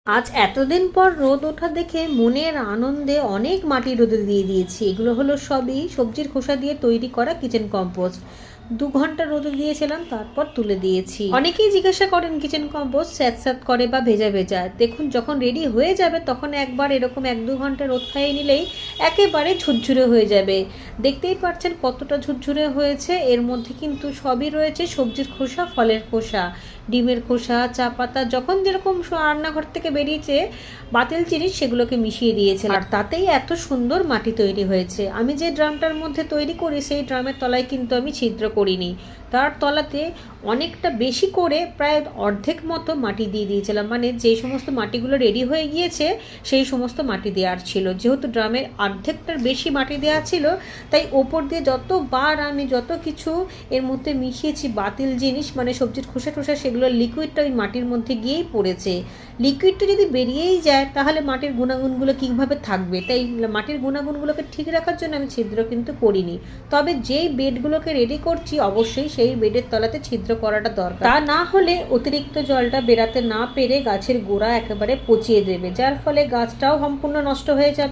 আজ এতদিন পর রোদ ওঠা দেখে মনের আনন্দে অনেক মাটি রোদে দিয়ে দিয়েছি। এগুলো হলো সবই সবজির খোসা দিয়ে তৈরি করা কিচেন কম্পোস্ট। 2 ঘন্টা রোদে দিয়েছিলাম, তারপর তুলে দিয়েছি। অনেকেই জিজ্ঞাসা করেন কিচেন কম্পোস্ট স্যাঁতস্যাঁত করে বা ভেজা ভেজা। দেখুন, যখন রেডি হয়ে যাবে তখন একবার এরকম 1-2 ঘন্টা রোদ খাইয়ে নিলেই একেবারে ঝুরঝুরে হয়ে যাবে। দেখতেই পাচ্ছেন কতটা ঝুরঝুরে হয়েছে। এর মধ্যে কিন্তু সবই রয়েছে সবজির খোসা, ফলের খোসা, ডিমের খোসা, চা পাতা, যখন যেরকম রান্নাঘর থেকে বেরিয়েছে বাতিল জিনিস সেগুলোকে মিশিয়ে দিয়েছে, আর তাতেই এত সুন্দর মাটি তৈরি হয়েছে। আমি যে ড্রামটার মধ্যে তৈরি করি সেই ড্রামের তলায় কিন্তু আমি ছিদ্র করিনি, তার তলাতে অনেকটা বেশি করে প্রায় অর্ধেক মতো মাটি দিয়ে দিয়েছিলাম। মানে যেই সমস্ত মাটিগুলো রেডি হয়ে গিয়েছে সেই সমস্ত মাটি দেওয়ার ছিল। যেহেতু ড্রামের অর্ধেকটার বেশি মাটি দেওয়া ছিল, তাই ওপর দিয়ে যতবার আমি যত কিছু এর মধ্যে মিশিয়েছি বাতিল জিনিস, মানে সবজির খোসা টোসা, সেগুলোর লিকুইডটা ওই মাটির মধ্যে গিয়েই পড়েছে। লিকুইডটা যদি বেরিয়েই যায় তাহলে মাটির গুণাগুণগুলো কীভাবে থাকবে? তাই মাটির গুণাগুণগুলোকে ঠিক রাখার জন্য আমি ছিদ্র কিন্তু করিনি। তবে যেই বেডগুলোকে রেডি করছি অবশ্যই সেই বেডের তলাতে ছিদ্র করাটা দরকার। তা না হলে অতিরিক্ত জলটা বেরাতে না পেরে গাছের গোড়া একেবারে পচিয়ে দেবে, যার ফলে গাছটাও সম্পূর্ণ নষ্ট হয়ে যাবে।